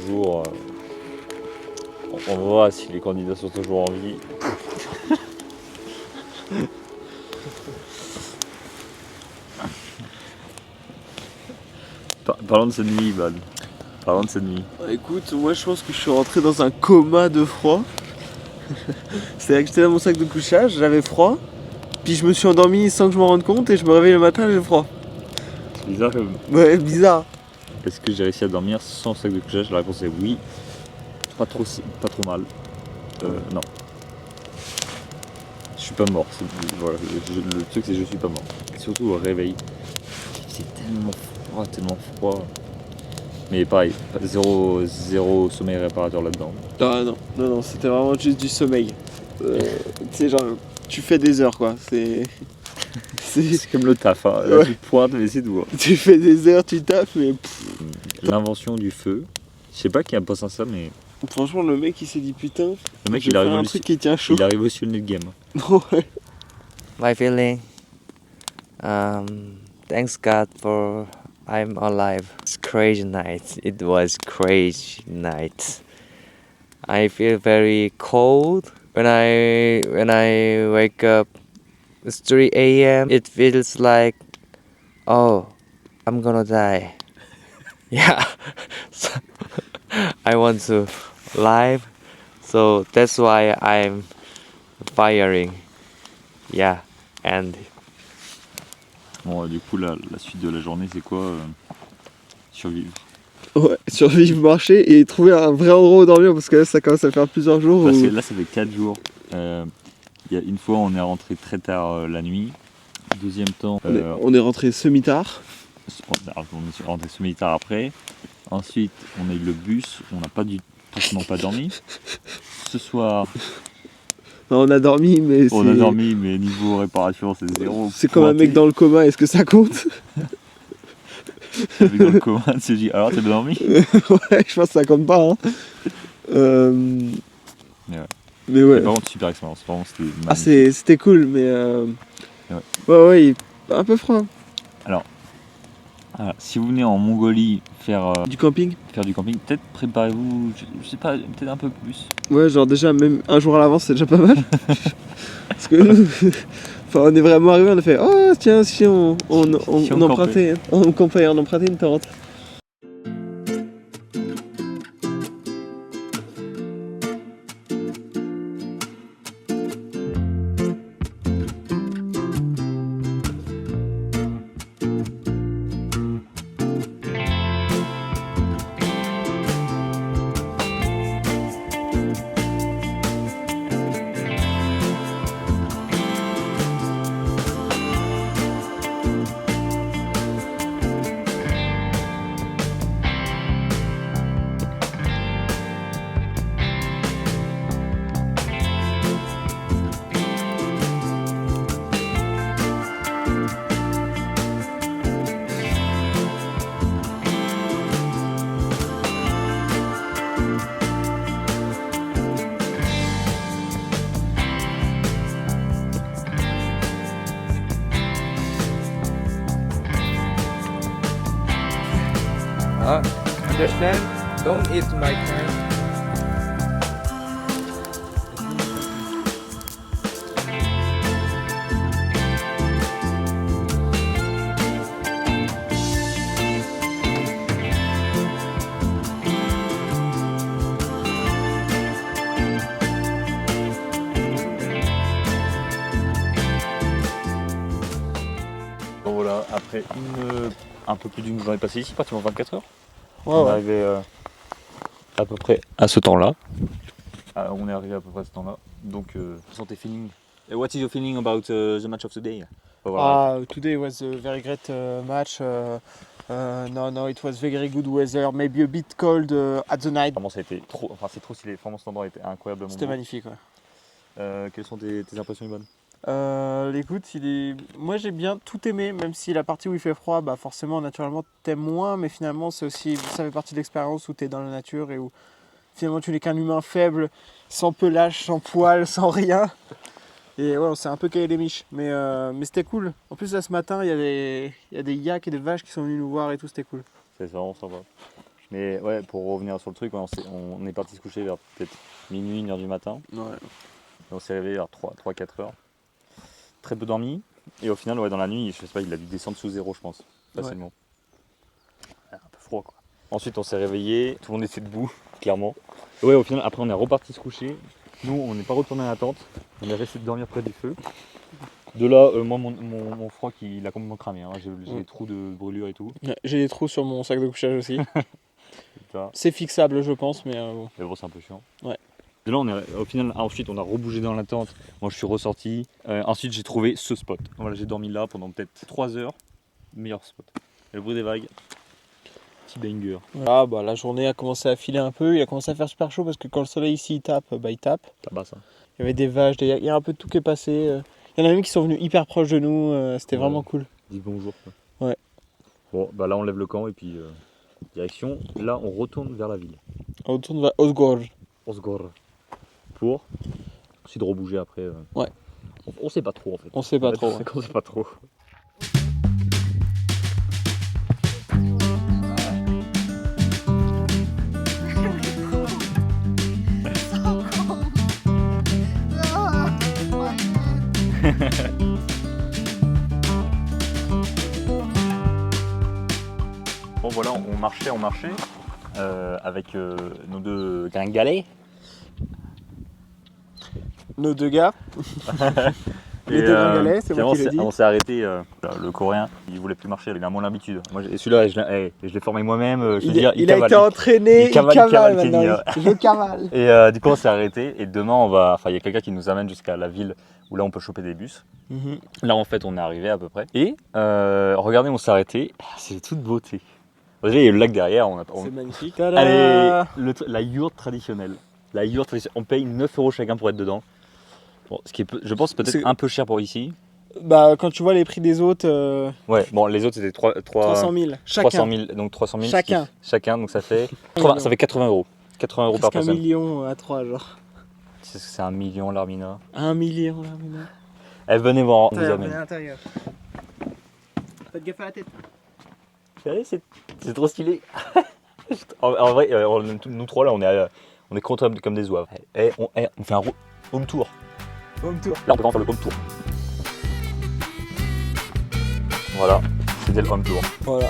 toujours. On voit si les candidats sont toujours en vie. Parlons de cette nuit, Ivan. Parlons de cette nuit. Écoute, moi je pense que je suis rentré dans un coma de froid. C'est-à-dire que j'étais dans mon sac de couchage, j'avais froid, puis je me suis endormi sans que je m'en rende compte et je me réveille le matin et j'ai froid. C'est bizarre comme. Ouais, bizarre. Est-ce que j'ai réussi à dormir sans sac de couchage? La réponse est oui. Pas trop mal. Non. Je suis pas mort. Voilà, le truc c'est que je suis pas mort. Surtout au réveil. C'est tellement froid. Mais pareil, zéro sommeil réparateur là-dedans. Ah non, c'était vraiment juste du sommeil. Tu sais, genre, tu fais des heures quoi. C'est comme le taf, hein. Là, Ouais. tu pointes mais c'est tout. Hein. Tu fais des heures, tu taffes, mais L'invention du feu. Je sais pas qui a pensé à ça, mais franchement, le mec il s'est dit putain, le mec je vais faire un truc qui tient chaud. il a révolutionné le game. Ouais. My feeling, thanks God for I'm alive. It's crazy night. It was crazy night. I feel very cold when I wake up. It's 3 a.m. It feels like, oh, I'm gonna die. Yeah. So I want to live. So that's why I'm firing. Yeah. And Bon, du coup, la suite de la journée, c'est quoi? Survivre. Ouais, survivre, marcher et trouver un vrai endroit où dormir parce que là ça commence à faire plusieurs jours. Parce où- que là, ça fait 4 jours. Il y a une fois, on est rentré très tard la nuit. Deuxième temps, On est rentré semi-tard. on est rentré semi-tard après. Ensuite, on a eu le bus, on n'a pratiquement pas dormi. Ce soir, On a dormi, mais on a dormi, mais niveau réparation, c'est zéro. c'est comme un mec dans le coma, est-ce que ça compte? Le mec dans le coma, il se dit alors t'as dormi? Ouais, je pense que ça compte pas. Hein. Mais ouais. Mais ouais. Mais par contre, super expérience. Vraiment, c'était Ah, magnifique. c'était cool, mais. Ouais, il est un peu froid. Voilà. Si vous venez en Mongolie faire Du camping? du camping, peut-être préparez-vous, je sais pas, peut-être un peu plus. Ouais, genre déjà, même un jour à l'avance, c'est déjà pas mal. Parce que nous, enfin, on est vraiment arrivé, on a fait oh tiens, si on empruntait, on empruntait une tente. understand? Don't eat my time. Bon voilà, après un peu plus d'une journée passée ici, pratiquement 24 heures. Ouais, On est ouais. arrivé à peu près à ce temps-là. On est arrivé à peu près à ce temps-là. Donc, sont tes feelings? What is your feeling about the match of today? Voilà. Today was a very great match. No, it was very good weather. Maybe a bit cold at the night. Vraiment, ça a été trop, enfin, c'est trop stylé. Vraiment, cet endroit était incroyablement C'était beau. magnifique. Ouais. Quelles sont tes impressions, Ivan? L'écoute, moi j'ai bien tout aimé, même si la partie où il fait froid, bah forcément, naturellement, t'aimes moins, mais finalement, c'est aussi, ça fait partie de l'expérience où t'es dans la nature et où finalement tu n'es qu'un humain faible, sans pelage, sans poils, sans rien. Et ouais, on s'est un peu caillé les miches, mais c'était cool. En plus, là ce matin, il y a des yaks et des vaches qui sont venus nous voir et tout, c'était cool. C'est vraiment sympa. Mais ouais, pour revenir sur le truc, ouais, on est parti se coucher vers peut-être minuit, 1h du matin. Ouais. Et on s'est réveillé vers 3-4 heures. Très peu dormi. Et au final, ouais, dans la nuit, je sais pas, il a dû descendre sous 0, je pense. Facilement. Ouais, un peu froid, quoi. Ensuite, on s'est réveillé. Tout le monde était debout, clairement. Et ouais, au final, après, on est reparti se coucher. Nous, on n'est pas retourné à la tente. On est resté dormir près du feu. De là, moi, mon froid, il a complètement cramé. Hein. J'ai des trous de brûlure et tout. Ouais, j'ai des trous sur mon sac de couchage aussi. Ça. C'est fixable, je pense, mais bon. Mais bon, c'est un peu chiant. Ouais. De là, au final, ensuite, on a rebougé dans la tente. Moi, je suis ressorti. Ensuite, j'ai trouvé ce spot. Voilà, j'ai dormi là pendant peut-être 3 heures. Meilleur spot. Et le bruit des vagues. Petit banger. Voilà, bah, la journée a commencé à filer un peu. Il a commencé à faire super chaud parce que quand le soleil ici il tape, bah, il tape. Tabac, ça. Il y avait des vaches, il y a un peu de tout qui est passé. Il y en a même qui sont venus hyper proches de nous. C'était Ouais. vraiment cool. Dis bonjour. Quoi. Ouais. Bon, bah là, on lève le camp et puis direction. Là, on retourne vers la ville. On retourne vers Osgorj. Osgorj. Pour ensuite rebouger après. Ouais. On sait pas trop en fait. On sait pas En fait, trop. Ouais. On sait pas trop. Bon voilà, on marchait avec nos deux gringalets. Nos deux gars. Et, Les deux gringalets, c'est moi qui l'ai dit. on s'est arrêté, le coréen, il voulait plus marcher, il avait moins l'habitude. Moi, celui-là, je l'ai formé moi-même, Il a été entraîné, il cavale Kenny, maintenant. Je cavale. Et du coup, on s'est arrêté et demain, il y a quelqu'un qui nous amène jusqu'à la ville où là, on peut choper des bus. Là, en fait, on est arrivé à peu près. Et regardez, on s'est arrêté, c'est toute beauté. Déjà, il y a le lac derrière. C'est magnifique. Allez, la yourte traditionnelle. On paye 9 € chacun pour être dedans. Bon, ce qui est, je pense, peut-être un peu cher pour ici. Bah, quand tu vois les prix des autres. Ouais, bon, les autres c'était 300 000 chacun. 300 000, donc 300 000 chacun. Donc ça fait 80 €. 80 € par personne. 1 million à 3, genre. C'est 1 million, l'Armina. 1 million, l'Armina. Eh, venez voir, on vous amène. Venez à l'intérieur. Faites gaffe à la tête. C'est trop stylé. en vrai, nous trois là, on est contents comme des zouaves. On fait un home tour. Home tour. Là, on peut vraiment faire le home tour. Voilà, c'était le home tour. Voilà.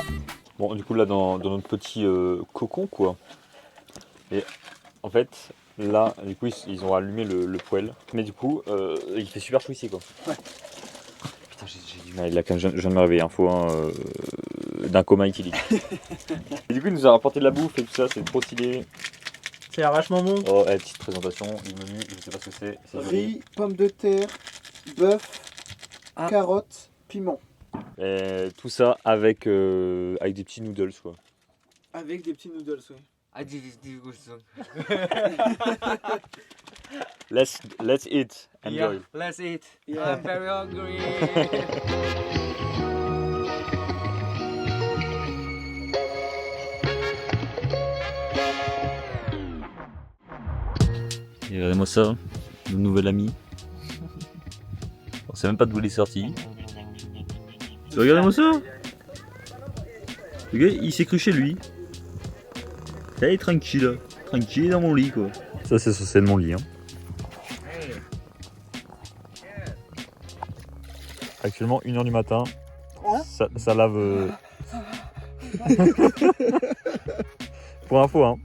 Bon, du coup, là, dans notre petit cocon, quoi. Et en fait, là, du coup, ils ont allumé le poêle. Mais du coup, il fait super chaud ici, quoi. Ouais. Putain, j'ai du mal. Là, quand je viens de me réveiller, faut d'un coma éthylique. Et du coup, il nous a rapporté de la bouffe et tout ça, c'est trop stylé. C'est vachement bon. Oh, petite présentation du menu, je sais pas ce que c'est. Riz, pommes de terre, bœuf, carottes, piment. Et tout ça avec des petits noodles, quoi. Avec des petits noodles, oui. Let's eat. Enjoy. Yeah, let's eat. Yeah. I'm very hungry. Et regardez-moi ça, le nouvel ami. On sait même pas d'où il est sorti. Regardez-moi ça. Le gars, il s'est cru chez lui. Allez, tranquille dans mon lit, quoi. Ça, c'est censé être mon lit, hein. Actuellement, 1h du matin. Hein Ça lave. Pour info, hein.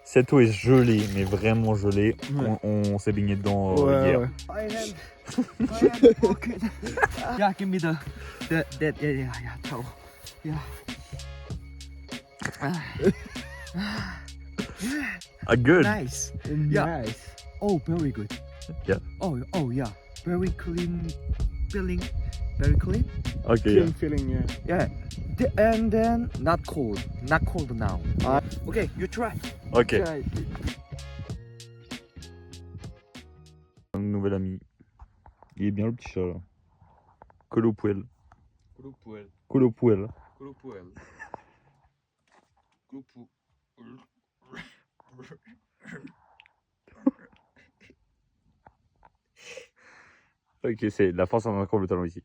Cette eau est gelée, mais vraiment gelée. Ouais. On s'est baigné dedans hier. Ouais. Yeah, give me that, yeah, towel. Yeah. Ah, good. Nice. Yeah. Nice. Oh, very good. Yeah. Oh, yeah. Very clean feeling. Very clean. Ok. Clean feeling, yeah. Yeah. And then not cold. Not cold now. Okay, you try. Ok. Try. Un nouvel ami. Il est bien le petit chat là. Colo poêle. Colo poêle. Ok, c'est la France en a complètement ici.